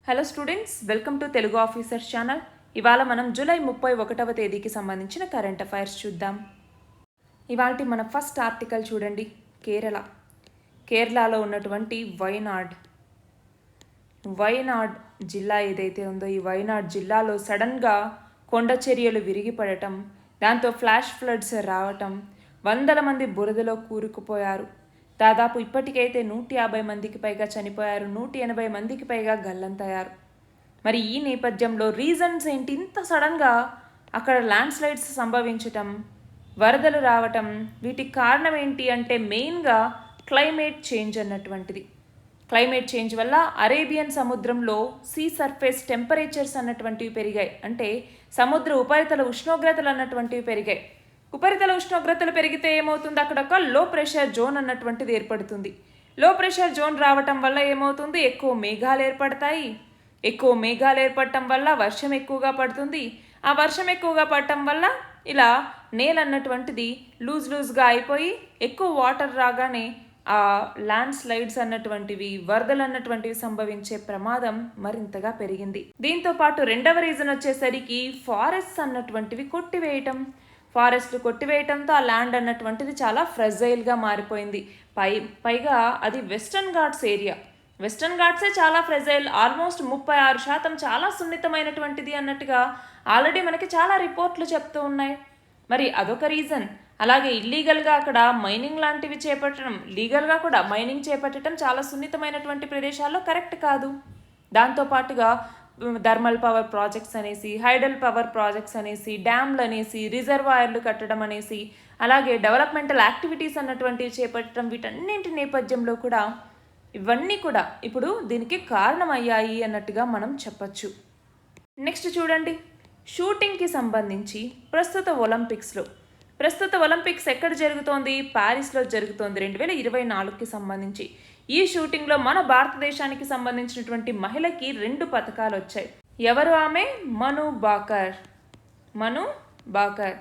Hello students, welcome to Telugu officers channel. ఇవాళ మనం July 31వ తేదీకి సంబంధించిన కరెంట్ అఫైర్స్ చూద్దాం. ఇవాళ మన ఫస్ట్ ఆర్టికల్ చూడండి. కేరళలో ఉన్నటువంటి వైనాడ్ జిల్లా ఏదైతే ఉందో ఈ వైనాడ్ జిల్లాలో సడన్గా కొండ చర్యలు విరిగిపడటం, దాంతో ఫ్లాష్ ఫ్లడ్స్ రావటం, వందల మంది బురదలో కూరుకుపోయారు. దాదాపు ఇప్పటికైతే 150 మందికి పైగా చనిపోయారు, 180 మందికి పైగా గల్లంతయ్యారు. మరి ఈ నేపథ్యంలో రీజన్స్ ఏంటి? ఇంత సడన్గా అక్కడ ల్యాండ్ స్లైడ్స్ సంభవించటం, వరదలు రావటం, వీటికి కారణం ఏంటి అంటే మెయిన్గా క్లైమేట్ చేంజ్ అన్నటువంటిది. క్లైమేట్ చేంజ్ వల్ల అరేబియన్ సముద్రంలో సీ సర్ఫేస్ టెంపరేచర్స్ అన్నటువంటివి పెరిగాయి. అంటే సముద్ర ఉపరితల ఉష్ణోగ్రతలు అన్నటువంటివి పెరిగాయి. ఉపరితల ఉష్ణోగ్రతలు పెరిగితే ఏమవుతుంది? అక్కడ ఒక లో ప్రెషర్ జోన్ అన్నటువంటిది ఏర్పడుతుంది. లో ప్రెషర్ జోన్ రావటం వల్ల ఏమవుతుంది? ఎక్కువ మేఘాలు ఏర్పడతాయి. ఎక్కువ మేఘాలు ఏర్పడటం వల్ల వర్షం ఎక్కువగా పడుతుంది. ఆ వర్షం ఎక్కువగా పడటం వల్ల ఇలా నేల అన్నటువంటిది లూజ్గా అయిపోయి ఎక్కువ వాటర్ రాగానే ఆ ల్యాండ్ స్లైడ్స్ అన్నటువంటివి, వరదలు అన్నటువంటివి సంభవించే ప్రమాదం మరింతగా పెరిగింది. దీంతో పాటు రెండవ రీజన్ వచ్చేసరికి ఫారెస్ట్స్ అన్నటువంటివి కొట్టివేయటం. ఫారెస్ట్లు కొట్టివేయటంతో ఆ ల్యాండ్ అన్నటువంటిది చాలా ఫ్రెజైల్గా మారిపోయింది. పైగా అది వెస్టర్న్ ఘాట్స్ ఏరియా. వెస్టర్న్ ఘాట్సే చాలా ఫ్రెజైల్, ఆల్మోస్ట్ 36% చాలా సున్నితమైనటువంటిది అన్నట్టుగా ఆల్రెడీ మనకి చాలా రిపోర్ట్లు చెప్తూ ఉన్నాయి. మరి అదొక రీజన్. అలాగే ఇల్లీగల్గా అక్కడ మైనింగ్ లాంటివి చేపట్టడం, లీగల్గా కూడా మైనింగ్ చేపట్టడం చాలా సున్నితమైనటువంటి ప్రదేశాల్లో కరెక్ట్ కాదు. దాంతోపాటుగా థర్మల్ పవర్ ప్రాజెక్ట్స్ అనేసి, హైడల్ పవర్ ప్రాజెక్ట్స్ అనేసి, డ్యామ్లు అనేసి, రిజర్వాయర్లు కట్టడం అనేసి, అలాగే డెవలప్మెంటల్ యాక్టివిటీస్ అన్నటువంటివి చేపట్టడం, వీటన్నింటి నేపథ్యంలో కూడా ఇవన్నీ కూడా ఇప్పుడు దీనికి కారణమయ్యాయి అన్నట్టుగా మనం చెప్పచ్చు. నెక్స్ట్ చూడండి, షూటింగ్కి సంబంధించి ప్రస్తుత ఒలింపిక్స్ ఎక్కడ జరుగుతోంది? ప్యారిస్లో జరుగుతోంది 2024కి సంబంధించి. ఈ షూటింగ్లో మన భారతదేశానికి సంబంధించినటువంటి మహిళకి 2 పథకాలు వచ్చాయి. ఎవరు ఆమె? మను బాకర్.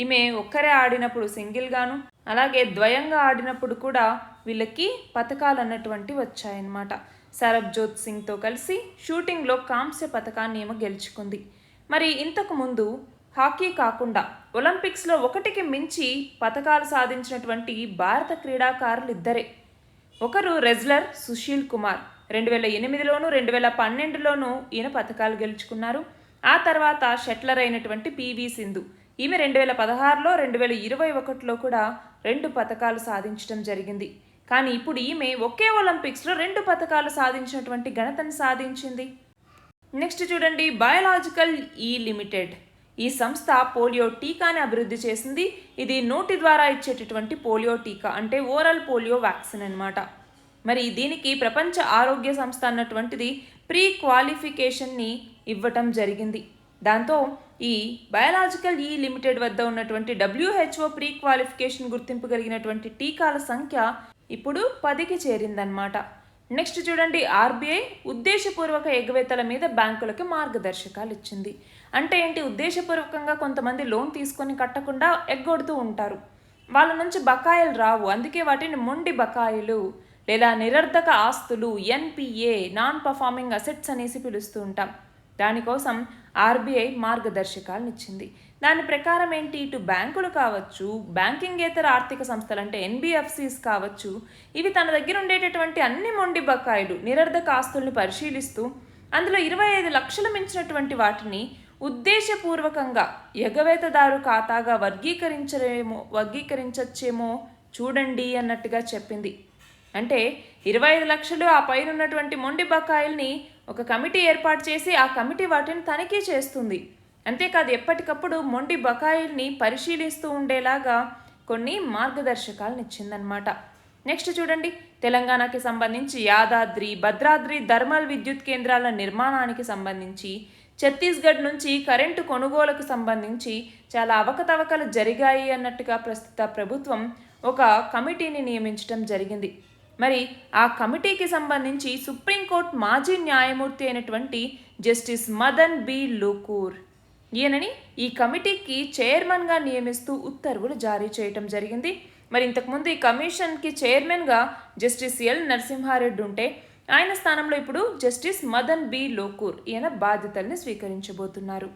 ఈమె ఒక్కరే ఆడినప్పుడు సింగిల్గాను, అలాగే ద్వయంగా ఆడినప్పుడు కూడా వీళ్ళకి పథకాలు అన్నటువంటి వచ్చాయన్నమాట. సరబ్జోత్ సింగ్తో కలిసి షూటింగ్లో కాంస్య పథకాన్ని ఏమో గెలుచుకుంది. మరి ఇంతకు ముందు హాకీ కాకుండా ఒలింపిక్స్లో 1కి మించి పథకాలు సాధించినటువంటి భారత క్రీడాకారులు ఇద్దరే. ఒకరు రెజ్లర్ సుశీల్ కుమార్, 2008లోను 2012లోను ఈయన పథకాలు గెలుచుకున్నారు. ఆ తర్వాత షట్లర్ అయినటువంటి పివి సింధు, ఈమె 2016లో 2021లో కూడా 2 పథకాలు సాధించడం జరిగింది. కానీ ఇప్పుడు ఈమె ఒకే ఒలింపిక్స్లో 2 పథకాలు సాధించినటువంటి ఘనతను సాధించింది. నెక్స్ట్ చూడండి, బయోలాజికల్ ఈ లిమిటెడ్. ఈ సంస్థ పోలియో టీకాని అభివృద్ధి చేసింది. ఇది నోటి ద్వారా ఇచ్చేటటువంటి పోలియో టీకా, అంటే ఓరల్ పోలియో వ్యాక్సిన్ అన్నమాట. మరి దీనికి ప్రపంచ ఆరోగ్య సంస్థ అన్నటువంటిది ప్రీ క్వాలిఫికేషన్ని ఇవ్వటం జరిగింది. దాంతో ఈ బయోలాజికల్ ఈ లిమిటెడ్ వద్ద ఉన్నటువంటి WHO ప్రీ క్వాలిఫికేషన్ గుర్తింపు కలిగినటువంటి టీకాల సంఖ్య ఇప్పుడు 10కి చేరిందన్నమాట. నెక్స్ట్ చూడండి, RBI ఉద్దేశపూర్వక ఎగవేతల మీద బ్యాంకులకు మార్గదర్శకాలు ఇచ్చింది. అంటే ఏంటి? ఉద్దేశపూర్వకంగా కొంతమంది లోన్ తీసుకొని కట్టకుండా ఎగ్గొడుతూ ఉంటారు. వాళ్ళ నుంచి బకాయిలు రావు, అందుకే వాటిని మొండి బకాయిలు లేదా నిరర్ధక ఆస్తులు, NPA నాన్ పర్ఫార్మింగ్ అసెట్స్ అనేసి పిలుస్తూ ఉంటాం. దానికోసం RBI మార్గదర్శకాలను ఇచ్చింది. దాని ప్రకారం ఏంటి? ఇటు బ్యాంకులు కావచ్చు, బ్యాంకింగేతర ఆర్థిక సంస్థలు అంటే NBFCs కావచ్చు, ఇవి తన దగ్గర ఉండేటటువంటి అన్ని మొండి బకాయిలు, నిరర్ధక ఆస్తుల్ని పరిశీలిస్తూ అందులో 25 లక్షలు మించినటువంటి వాటిని ఉద్దేశపూర్వకంగా ఎగవేతదారు ఖాతాగా వర్గీకరించచ్చేమో చూడండి అన్నట్టుగా చెప్పింది. అంటే 25 లక్షలు ఆ పైన ఉన్నటువంటి మొండి బకాయిల్ని ఒక కమిటీ ఏర్పాటు చేసి ఆ కమిటీ వాటిని తనిఖీ చేస్తుంది. అంతేకాదు ఎప్పటికప్పుడు మొండి బకాయిల్ని పరిశీలిస్తూ ఉండేలాగా కొన్ని మార్గదర్శకాలను ఇచ్చిందనమాట. నెక్స్ట్ చూడండి, తెలంగాణకి సంబంధించి యాదాద్రి, భద్రాద్రి థర్మల్ విద్యుత్ కేంద్రాల నిర్మాణానికి సంబంధించి, ఛత్తీస్గఢ్ నుంచి కరెంటు కొనుగోలుకు సంబంధించి చాలా అవకతవకలు జరిగాయి అన్నట్టుగా ప్రస్తుత ప్రభుత్వం ఒక కమిటీని నియమించడం జరిగింది. మరి ఆ కమిటీకి సంబంధించి సుప్రీంకోర్టు మాజీ న్యాయమూర్తి అయినటువంటి జస్టిస్ మదన్ బి లోకూర్, ఈయనని ఈ కమిటీకి చైర్మన్గా నియమిస్తూ ఉత్తర్వులు జారీ చేయటం జరిగింది. మరి ఇంతకుముందు ఈ కమిషన్కి చైర్మన్గా జస్టిస్ ఎల్ నరసింహారెడ్డి ఉంటే ఆయన స్థానంలో ఇప్పుడు జస్టిస్ మదన్ బి లోకూర్ ఈయన బాధ్యతల్ని స్వీకరించబోతున్నారు.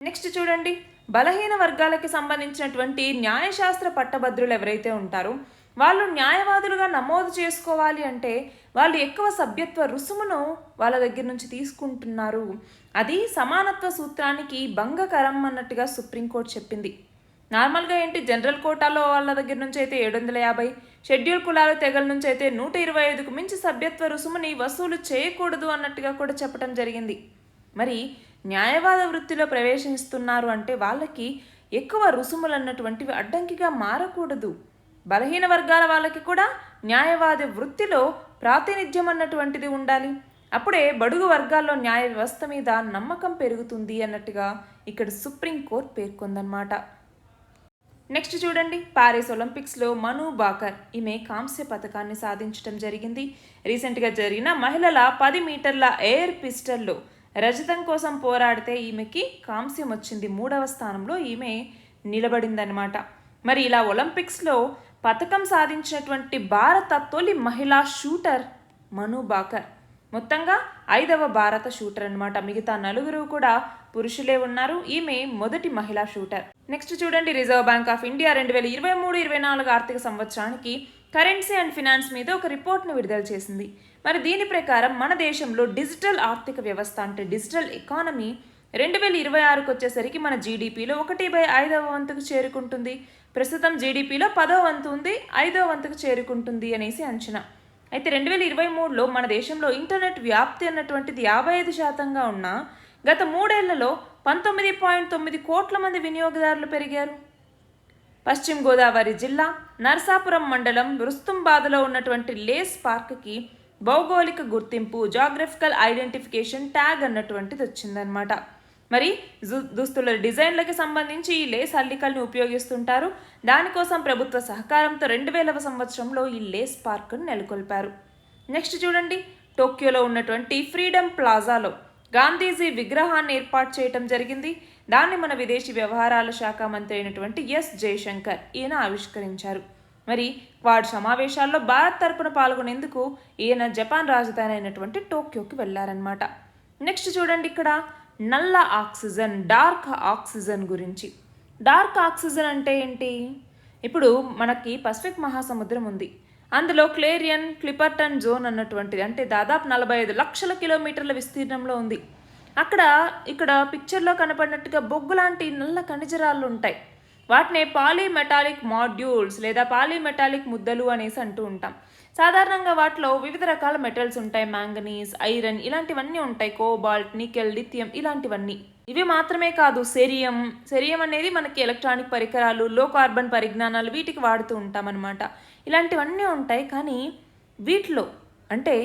నెక్స్ట్ చూడండి, బలహీన వర్గాలకి సంబంధించినటువంటి న్యాయశాస్త్ర పట్టభద్రులు ఎవరైతే ఉంటారో వాళ్ళు న్యాయవాదులుగా నమోదు చేసుకోవాలి అంటే వాళ్ళు ఎక్కువ సభ్యత్వ రుసుమును వాళ్ళ దగ్గర నుంచి తీసుకుంటున్నారు. అది సమానత్వ సూత్రానికి భంగకరం అన్నట్టుగా సుప్రీంకోర్టు చెప్పింది. నార్మల్గా ఏంటి, జనరల్ కోటాలో వాళ్ళ దగ్గర నుంచి అయితే 750, షెడ్యూల్ కులాల తెగల నుంచి అయితే 125కు మించి సభ్యత్వ రుసుముని వసూలు చేయకూడదు అన్నట్టుగా కూడా చెప్పడం జరిగింది. మరి న్యాయవాద వృత్తిలో ప్రవేశిస్తున్నారు అంటే వాళ్ళకి ఎక్కువ రుసుములు అన్నటువంటివి అడ్డంకిగా మారకూడదు. బలహీన వర్గాల వాళ్ళకి కూడా న్యాయవాద వృత్తిలో ప్రాతినిధ్యం అన్నటువంటిది ఉండాలి. అప్పుడే బడుగు వర్గాల్లో న్యాయ వ్యవస్థ మీద నమ్మకం పెరుగుతుంది అన్నట్టుగా ఇక్కడ సుప్రీంకోర్టు పేర్కొందన్నమాట. నెక్స్ట్ చూడండి, పారిస్ ఒలింపిక్స్లో మను బాకర్ ఈమె కాంస్య పథకాన్ని సాధించడం జరిగింది. రీసెంట్గా జరిగిన మహిళల 10 మీటర్ల ఎయిర్ పిస్టల్లో రజతం కోసం పోరాడితే ఈమెకి కాంస్యం వచ్చింది. 3వ స్థానంలో ఈమె నిలబడిందనమాట. మరి ఇలా ఒలింపిక్స్లో పథకం సాధించినటువంటి భారత తొలి మహిళా షూటర్ మను బాకర్. మొత్తంగా 5వ భారత షూటర్ అనమాట. మిగతా 4 కూడా పురుషులే ఉన్నారు. ఈమె మొదటి మహిళా షూటర్. నెక్స్ట్ చూడండి, రిజర్వ్ బ్యాంక్ ఆఫ్ ఇండియా 2023-24 ఆర్థిక సంవత్సరానికి కరెన్సీ అండ్ ఫినాన్స్ మీద ఒక రిపోర్ట్ను విడుదల చేసింది. మరి దీని ప్రకారం మన దేశంలో డిజిటల్ ఆర్థిక వ్యవస్థ అంటే డిజిటల్ ఎకానమీ 2026కు వచ్చేసరికి మన జీడిపిలో 1/5వ వంతుకు చేరుకుంటుంది. ప్రస్తుతం జీడిపిలో 10వ వంతు ఉంది, 5వ వంతుకు చేరుకుంటుంది అనేసి అంచనా. అయితే 2023లో మన దేశంలో ఇంటర్నెట్ వ్యాప్తి అన్నటువంటిది 55%గా ఉన్న గత 3 ఏళ్లలో 19.9 కోట్ల మంది వినియోగదారులు పెరిగారు. పశ్చిమ గోదావరి జిల్లా నరసాపురం మండలం రుస్తుంబాద్లో ఉన్నటువంటి లేస్ పార్క్కి భౌగోళిక గుర్తింపు జాగ్రఫికల్ ఐడెంటిఫికేషన్ ట్యాగ్ అన్నటువంటిది వచ్చిందనమాట. మరి దుస్తుల డిజైన్లకి సంబంధించి ఈ లేస్ అల్లికల్ని ఉపయోగిస్తుంటారు. దానికోసం ప్రభుత్వ సహకారంతో 2000వ సంవత్సరంలో ఈ లేస్ పార్క్ను నెలకొల్పారు. నెక్స్ట్ చూడండి, టోక్యోలో ఉన్నటువంటి ఫ్రీడమ్ ప్లాజాలో గాంధీజీ విగ్రహాన్ని ఏర్పాటు చేయడం జరిగింది. దాన్ని మన విదేశీ వ్యవహారాల శాఖ మంత్రి అయినటువంటి ఎస్ జయశంకర్ ఈయన ఆవిష్కరించారు. మరి క్వాడ్ సమావేశాల్లో భారత్ తరపున పాల్గొనేందుకు ఈయన జపాన్ రాజధాని అయినటువంటి టోక్యోకి వెళ్ళారనమాట. నెక్స్ట్ చూడండి, ఇక్కడ నల్ల ఆక్సిజన్, డార్క్ ఆక్సిజన్ గురించి. డార్క్ ఆక్సిజన్ అంటే ఏంటి? ఇప్పుడు మనకి పసిఫిక్ మహాసముద్రం ఉంది. అందులో క్లేరియన్ క్లిపర్టన్ జోన్ అన్నటువంటిది అంటే దాదాపు 45 లక్షల కిలోమీటర్ల విస్తీర్ణంలో ఉంది. ఇక్కడ పిక్చర్లో కనపడినట్టుగా బొగ్గు లాంటి నల్ల ఖనిజరాళ్ళు ఉంటాయి. వాటిని పాలీమెటాలిక్ మాడ్యూల్స్ లేదా పాలీమెటాలిక్ ముద్దలు అనేసి అంటూ ఉంటాం. సాధారణంగా వాటిలో వివిధ రకాల మెటల్స్ ఉంటాయి. మ్యాంగనీస్, ఐరన్ ఇలాంటివన్నీ ఉంటాయి. కోబాల్ట్, నికెల్, లిథియం ఇలాంటివన్నీ. ఇవి మాత్రమే కాదు, సెరియం అనేది మనకి ఎలక్ట్రానిక్ పరికరాలు, లో కార్బన్ పరిజ్ఞానాలు వీటికి వాడుతూ ఉంటాం అన్నమాట. ఇలాంటివన్నీ ఉంటాయి. కానీ వీటిలో అంటే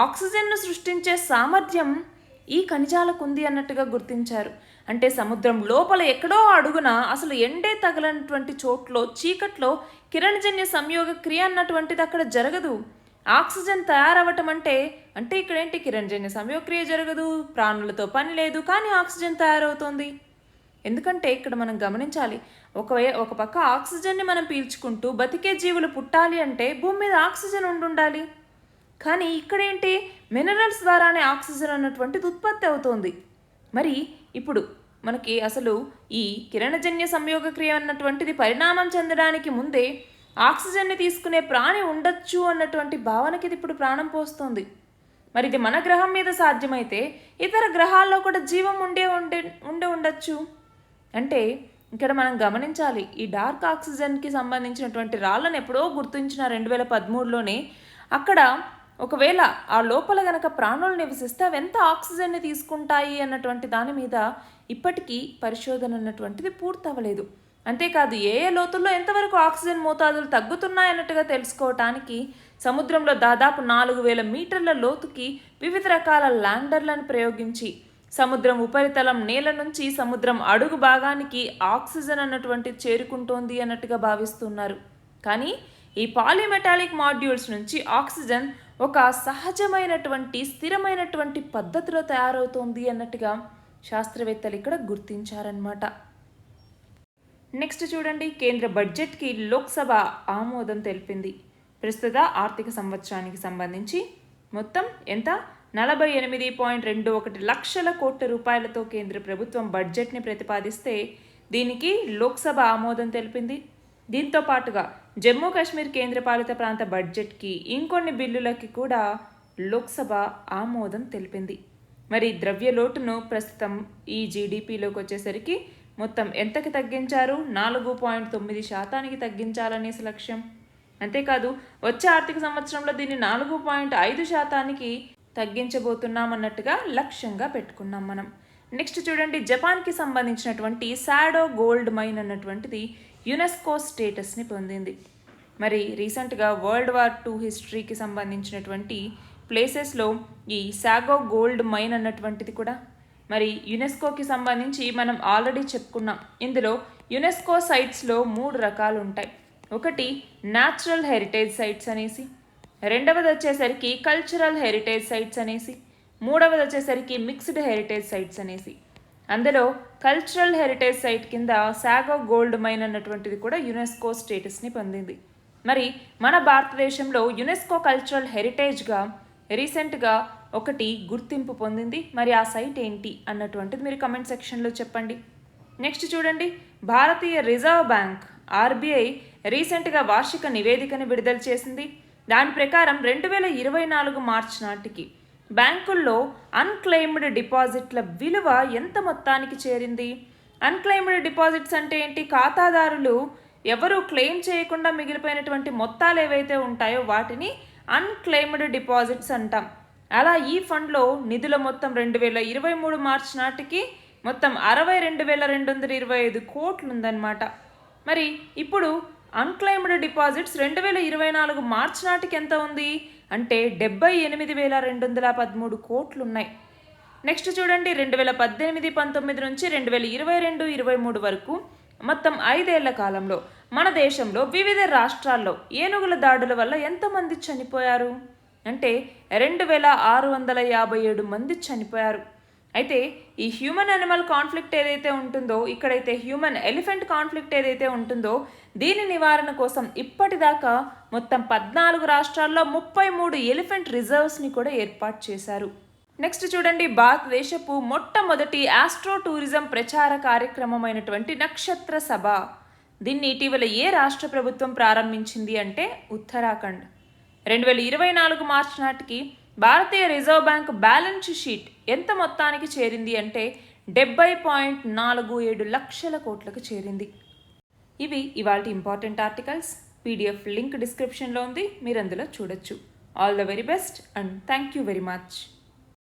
ఆక్సిజన్ను సృష్టించే సామర్థ్యం ఈ ఖనిజాలకు ఉంది అన్నట్టుగా గుర్తించారు. అంటే సముద్రం లోపల ఎక్కడో అడుగున అసలు ఎండే తగలనటువంటి చోట్లో చీకట్లో కిరణజన్య సంయోగ క్రియ అన్నటువంటిది అక్కడ జరగదు. ఆక్సిజన్ తయారవటం అంటే ఇక్కడ ఏంటి, కిరణజన్య సంయోగ క్రియ జరగదు, ప్రాణులతో పని లేదు, కానీ ఆక్సిజన్ తయారవుతుంది. ఎందుకంటే ఇక్కడ మనం గమనించాలి, ఒక పక్క ఆక్సిజన్ని మనం పీల్చుకుంటూ బతికే జీవులు పుట్టాలి అంటే భూమి మీద ఆక్సిజన్ ఉండాలి. కానీ ఇక్కడేంటి, మినరల్స్ ద్వారానే ఆక్సిజన్ అన్నటువంటిది ఉత్పత్తి అవుతోంది. మరి ఇప్పుడు మనకి అసలు ఈ కిరణజన్య సంయోగ క్రియ అన్నటువంటిది పరిణామం చెందడానికి ముందే ఆక్సిజన్ని తీసుకునే ప్రాణి ఉండొచ్చు అన్నటువంటి భావనకి ఇది ఇప్పుడు ప్రాణం పోస్తోంది. మరి ఇది మన గ్రహం మీద సాధ్యమైతే ఇతర గ్రహాల్లో కూడా జీవం ఉండొచ్చు. అంటే ఇక్కడ మనం గమనించాలి, ఈ డార్క్ ఆక్సిజన్కి సంబంధించినటువంటి రాళ్ళను ఎప్పుడో గుర్తించిన 2013లోనే. అక్కడ ఒకవేళ ఆ లోపల గనక ప్రాణులు నివసిస్తే అవి ఎంత ఆక్సిజన్ని తీసుకుంటాయి అన్నటువంటి దాని మీద ఇప్పటికీ పరిశోధన అన్నటువంటిది పూర్తవ్వలేదు. అంతేకాదు ఏ లోతుల్లో ఎంతవరకు ఆక్సిజన్ మోతాదులు తగ్గుతున్నాయన్నట్టుగా తెలుసుకోవటానికి సముద్రంలో దాదాపు 4000 మీటర్ల లోతుకి వివిధ రకాల ల్యాండర్లను ప్రయోగించి సముద్రం ఉపరితలం నేల నుంచి సముద్రం అడుగు భాగానికి ఆక్సిజన్ అన్నటువంటిది చేరుకుంటోంది అన్నట్టుగా భావిస్తున్నారు. కానీ ఈ పాలీమెటాలిక్ మాడ్యూల్స్ నుంచి ఆక్సిజన్ ఒక సహజమైనటువంటి స్థిరమైనటువంటి పద్ధతిలో తయారవుతోంది అన్నట్టుగా శాస్త్రవేత్తలు ఇక్కడ గుర్తించారన్నమాట. నెక్స్ట్ చూడండి, కేంద్ర బడ్జెట్కి లోక్సభ ఆమోదం తెలిపింది. ప్రస్తుత ఆర్థిక సంవత్సరానికి సంబంధించి మొత్తం ఎంత 48.21 లక్షల కోట్ల రూపాయలతో కేంద్ర ప్రభుత్వం బడ్జెట్ని ప్రతిపాదిస్తే దీనికి లోక్సభ ఆమోదం తెలిపింది. దీంతో పాటుగా జమ్మూ కాశ్మీర్ కేంద్రపాలిత ప్రాంత బడ్జెట్కి ఇంకొన్ని బిల్లులకి కూడా లోక్సభ ఆమోదం తెలిపింది. మరి ద్రవ్య లోటును ప్రస్తుతం ఈ జీడిపిలోకి వచ్చేసరికి మొత్తం ఎంతకి తగ్గించారు? 4.9% తగ్గించాలనేసి లక్ష్యం. అంతేకాదు వచ్చే ఆర్థిక సంవత్సరంలో దీన్ని 4.5% తగ్గించబోతున్నామన్నట్టుగా లక్ష్యంగా పెట్టుకున్నాం మనం. నెక్స్ట్ చూడండి, జపాన్కి సంబంధించినటువంటి సాడో గోల్డ్ మైన్ అన్నటువంటిది యునెస్కో స్టేటస్ని పొందింది. మరి రీసెంట్గా వరల్డ్ వార్ II హిస్టరీకి సంబంధించినటువంటి ప్లేసెస్లో ఈ సాగో గోల్డ్ మైన్ అన్నటువంటిది కూడా మరి యునెస్కోకి సంబంధించి మనం ఆల్రెడీ చెప్పుకున్నాం. ఇందులో యునెస్కో సైట్స్లో 3 రకాలు ఉంటాయి. ఒకటి న్యాచురల్ హెరిటేజ్ సైట్స్ అనేసి, రెండవది వచ్చేసరికి కల్చరల్ హెరిటేజ్ సైట్స్ అనేసి, మూడవది వచ్చేసరికి మిక్స్డ్ హెరిటేజ్ సైట్స్ అనేసి. అందులో కల్చరల్ హెరిటేజ్ సైట్ కింద సాగో గోల్డ్ మైన్ అన్నటువంటిది కూడా యునెస్కో స్టేటస్ని పొందింది. మరి మన భారతదేశంలో యునెస్కో కల్చరల్ హెరిటేజ్గా రీసెంట్గా ఒకటి గుర్తింపు పొందింది. మరి ఆ సైట్ ఏంటి అన్నటువంటిది మీరు కమెంట్ సెక్షన్లో చెప్పండి. నెక్స్ట్ చూడండి, భారతీయ రిజర్వ్ బ్యాంక్ RBI రీసెంట్గా వార్షిక నివేదికను విడుదల చేసింది. దాని ప్రకారం 2024 మార్చి నాటికి బ్యాంకుల్లో అన్క్లెయిమ్డ్ డిపాజిట్ల విలువ ఎంత మొత్తానికి చేరింది? అన్క్లెయిమ్డ్ డిపాజిట్స్ అంటే ఏంటి? ఖాతాదారులు ఎవరు క్లెయిమ్ చేయకుండా మిగిలిపోయినటువంటి మొత్తాలు ఏవైతే ఉంటాయో వాటిని అన్క్లెయిమ్డ్ డిపాజిట్స్ అంటాం. అలా ఈ ఫండ్లో నిధుల మొత్తం 2023 మార్చి నాటికి మొత్తం 62,225 కోట్లు ఉందన్నమాట. మరి ఇప్పుడు అన్క్లెయిమ్డ్ డిపాజిట్స్ 2024 మార్చి నాటికి ఎంత ఉంది అంటే 78,213 కోట్లు ఉన్నాయి. నెక్స్ట్ చూడండి, 2018-19 నుంచి 2022-23 వరకు మొత్తం 5 ఏళ్ల కాలంలో మన దేశంలో వివిధ రాష్ట్రాల్లో ఏనుగుల దాడుల వల్ల ఎంతమంది చనిపోయారు అంటే 2,657 మంది చనిపోయారు. అయితే ఈ హ్యూమన్ యానిమల్ కాన్ఫ్లిక్ట్ ఏదైతే ఉంటుందో, ఇక్కడైతే హ్యూమన్ ఎలిఫెంట్ కాన్ఫ్లిక్ట్ ఏదైతే ఉంటుందో దీని నివారణ కోసం ఇప్పటిదాకా మొత్తం 14 రాష్ట్రాల్లో 33 ఎలిఫెంట్ రిజర్వ్స్ని కూడా ఏర్పాటు చేశారు. నెక్స్ట్ చూడండి, భారతదేశపు మొట్టమొదటి ఆస్ట్రో టూరిజం ప్రచార కార్యక్రమం అయినటువంటి నక్షత్ర సభ, దీన్ని ఇటీవల ఏ రాష్ట్ర ప్రభుత్వం ప్రారంభించింది అంటే ఉత్తరాఖండ్. 2024 మార్చి నాటికి భారతీయ రిజర్వ్ బ్యాంక్ బ్యాలెన్స్ షీట్ ఎంత మొత్తానికి చేరింది అంటే 70.47 లక్షల కోట్లకు చేరింది. ఇవి ఇవాల్టి ఇంపార్టెంట్ ఆర్టికల్స్. PDF లింక్ డిస్క్రిప్షన్లో ఉంది, మీరు అందులో చూడొచ్చు. All the very best and thank you very much.